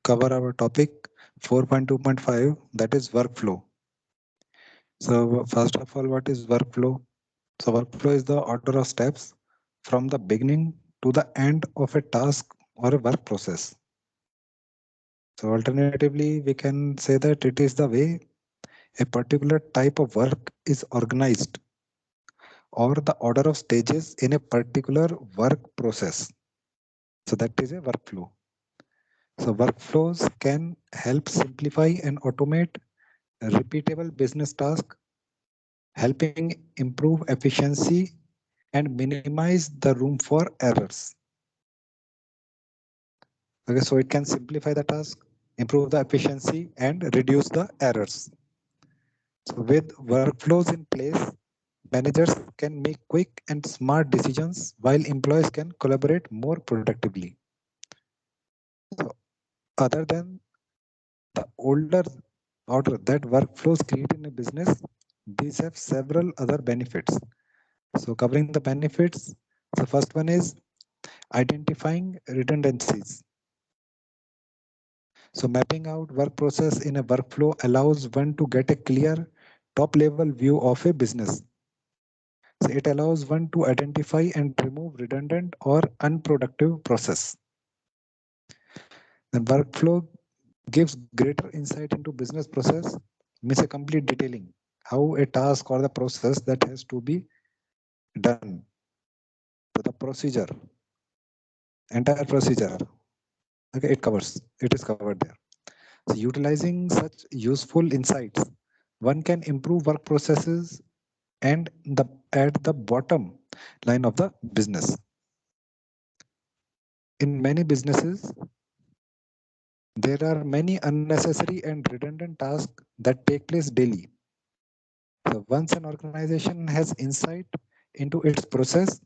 cover our topic 4.2.5, that is workflow. So first of all, what is workflow? So workflow is the order of steps from the beginning to the end of a task or a work process. So alternatively, we can say that it is the way a particular type of work is organized or the order of stages in a particular work process. So that is a workflow. So workflows can help simplify and automate repeatable business tasks, helping improve efficiency and minimize the room for errors. Okay, so it can simplify the task, improve the efficiency, and reduce the errors. So with workflows in place, managers can make quick and smart decisions while employees can collaborate more productively. So other than the older order that workflows create in a business, these have several other benefits. So covering the benefits, the first one is identifying redundancies. So mapping out work process in a workflow allows one to get a clear top level view of a business. So it allows one to identify and remove redundant or unproductive process. The workflow gives greater insight into business process, means a complete detailing how a task or the process that has to be done. So the procedure, entire procedure, okay, it is covered there. So utilizing such useful insights, one can improve work processes and the at the bottom line of the business. In many businesses, there are many unnecessary and redundant tasks that take place daily. So once an organization has insight into its process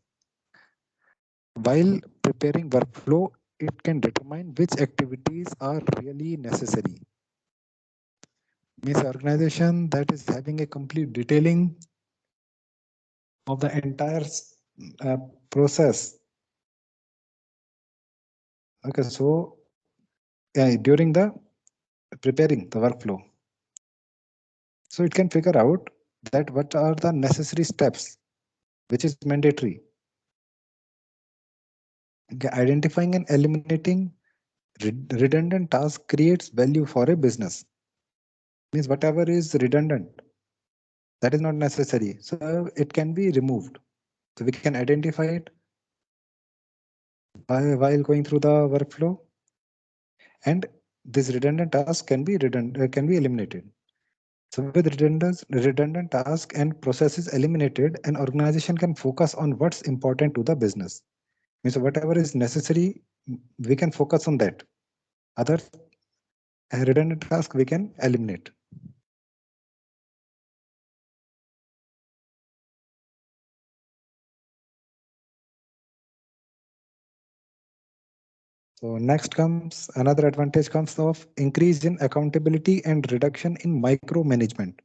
while preparing workflow, it can determine which activities are really necessary. Means organization that is having a complete detailing of the entire uh, process. Okay, so during the preparing the workflow, so it can figure out that what are the necessary steps which is mandatory. Okay, identifying and eliminating redundant tasks creates value for a business. Means whatever is redundant, that is not necessary, so it can be removed. So we can identify it while going through the workflow, and this redundant task can be can be eliminated. So with redundant tasks and processes eliminated, an organization can focus on what's important to the business. Means whatever is necessary, we can focus on that. Other redundant task we can eliminate. So next comes another advantage comes of increase in accountability and reduction in micromanagement.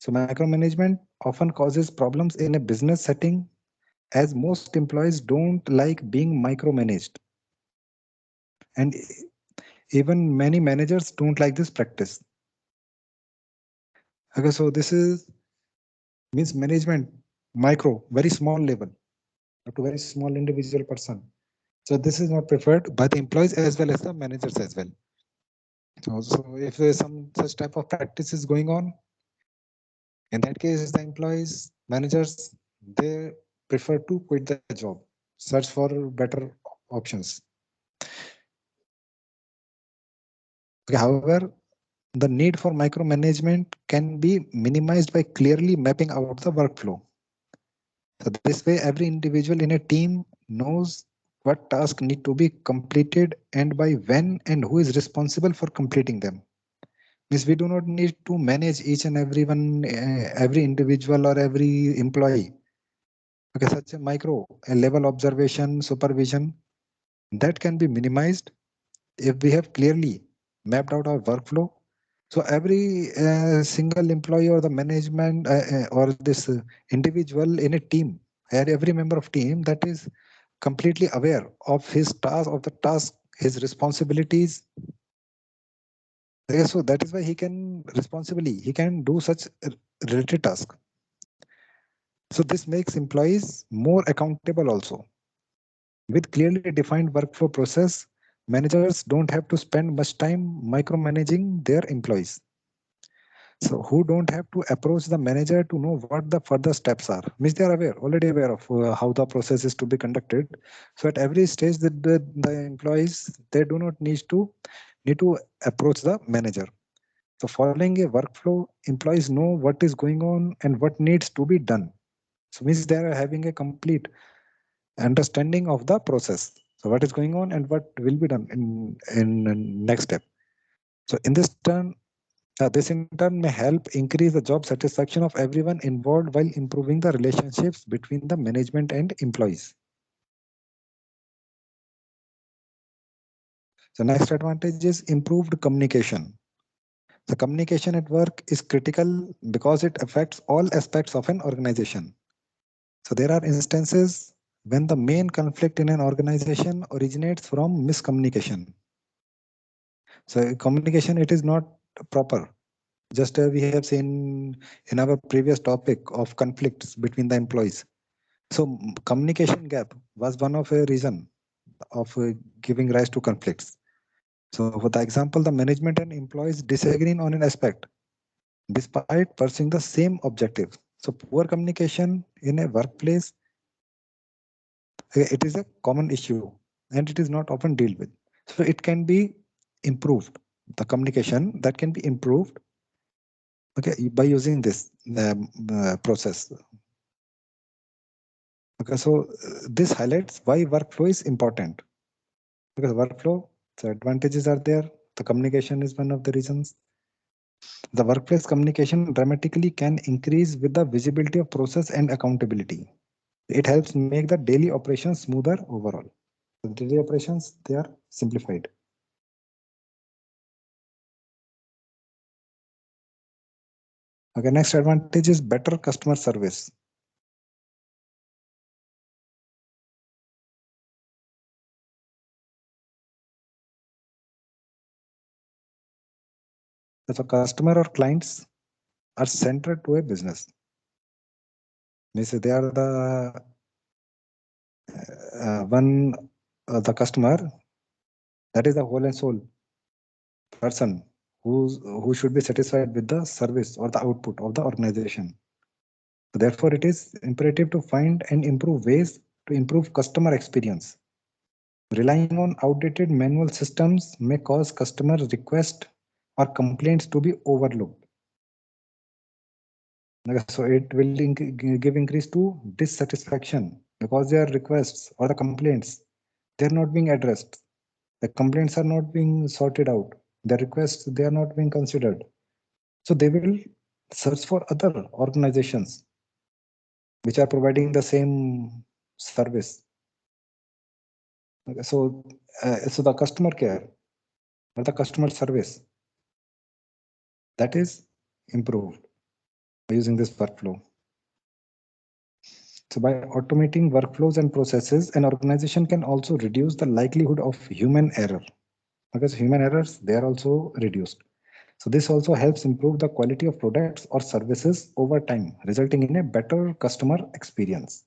So micromanagement often causes problems in a business setting as most employees don't like being micromanaged. And even many managers don't like this practice. Okay, so this is means management micro, very small level, up to very small individual person. So this is not preferred by the employees as well as the managers as well. So if there is some such type of practice is going on, in that case, the employees, managers, they prefer to quit the job, search for better options. Okay, however, the need for micromanagement can be minimized by clearly mapping out the workflow. So this way, every individual in a team knows what tasks need to be completed and by when and who is responsible for completing them. Means we do not need to manage each and everyone, every individual or every employee. Okay, such a micro a level observation, supervision that can be minimized if we have clearly mapped out our workflow. So every single employee or the management or this individual in a team, every member of team that is completely aware of his task, of the task his responsibilities. Okay, so that is why he can do such related tasks. So this makes employees more accountable also. With clearly defined workflow process, managers don't have to spend much time micromanaging their employees. So who don't have to approach the manager to know what the further steps are. Means they are already aware of how the process is to be conducted. So at every stage, the employees, they do not need to approach the manager. So following a workflow, employees know what is going on and what needs to be done. So means they are having a complete understanding of the process. So what is going on and what will be done in next step. So in this turn, this in turn may help increase the job satisfaction of everyone involved while improving the relationships between the management and employees. So next advantage is improved communication. The communication at work is critical because it affects all aspects of an organization. So there are instances when the main conflict in an organization originates from miscommunication. So communication, it is not proper. Just we have seen in our previous topic of conflicts between the employees. So communication gap was one of a reason of giving rise to conflicts. So for the example, the management and employees disagreeing on an aspect despite pursuing the same objective. So poor communication in a workplace, it is a common issue and it is not often dealt with. So it can be improved. The communication that can be improved, okay, by using this process. Okay, so this highlights why workflow is important. Because workflow, the advantages are there. The communication is one of the reasons. The workplace communication dramatically can increase with the visibility of process and accountability. It helps make the daily operations smoother overall. The daily operations, they are simplified. Okay, next advantage is better customer service. So customer or clients are central to a business. Means they are the one the customer, that is the whole and soul person who should be satisfied with the service or the output of the organization. So therefore, it is imperative to find and improve ways to improve customer experience. Relying on outdated manual systems may cause customer requests or complaints to be overlooked. So it will give increase to dissatisfaction because their requests or the complaints, they are not being addressed. The complaints are not being sorted out. The requests, they are not being considered. So they will search for other organizations which are providing the same service. Okay, so the customer care or the customer service, that is improved by using this workflow. So by automating workflows and processes, an organization can also reduce the likelihood of human error, because human errors, they are also reduced. So this also helps improve the quality of products or services over time, resulting in a better customer experience.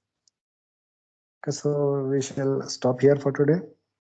Okay, so we shall stop here for today.